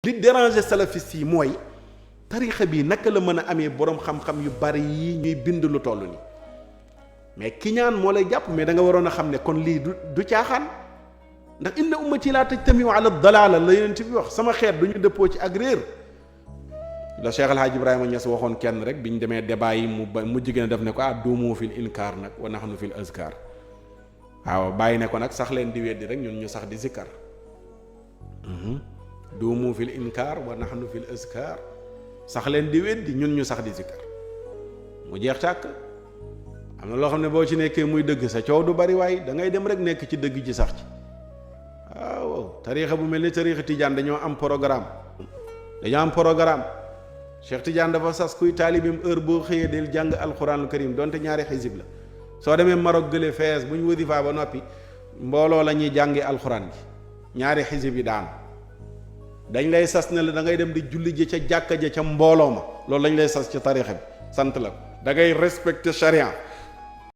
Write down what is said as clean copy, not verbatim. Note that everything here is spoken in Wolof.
li déranger salafiste yi mooy tarixa bi naka la mën a amee boroom xam-xam yu bari yi ñuy bind lu toll ni mais ki ñaan moo lay jàpp, mais da nga waroon a xam ne kon lii du caaxaan, ndax inna ummati laa tajtamiu ala dalaala la Yonent bi wax, sama xeet du ñu dëppoo ci ak réer. la Cheikh El Hadj Ibrahima Niass waxoon kenn rek bi ñu demee débat yi mu jigéen def ne ko duumu fil inkaar nag wa nahnu fil azkar. waaw bàyyi ne ko nag sax leen di weddi rek ñun ñu sax di zikkar. duumu fil inkaar wa nahnu fil azkar, sax leen di weddi ñun ñu sax di zikkar mu jeex tàkk. am na loo xam ne boo ci nekkee muy dëgg sa coow du bari waaye da ngay dem rek nekk ci dëgg ji sax ci. waaw tariixa bu mel ni tariixa Tijaan dañoo am programme. Cheikh Tidiane dafa sas kuy taalibeem heure boo xëyee del jàng alxuraanul karim donte ñaari xisib la. soo demee Maroc gële fees bu ñu wasifa ba noppi mbooloo la ñuy jàngi alxuraan ji ñaari xisib yi daan dañ lay sas ne la da ngay dem di julli ji ca jàkka ja ca mbooloo ma loolu lañ lay sas ci tariixa bi sant la ko da ngay respecter charia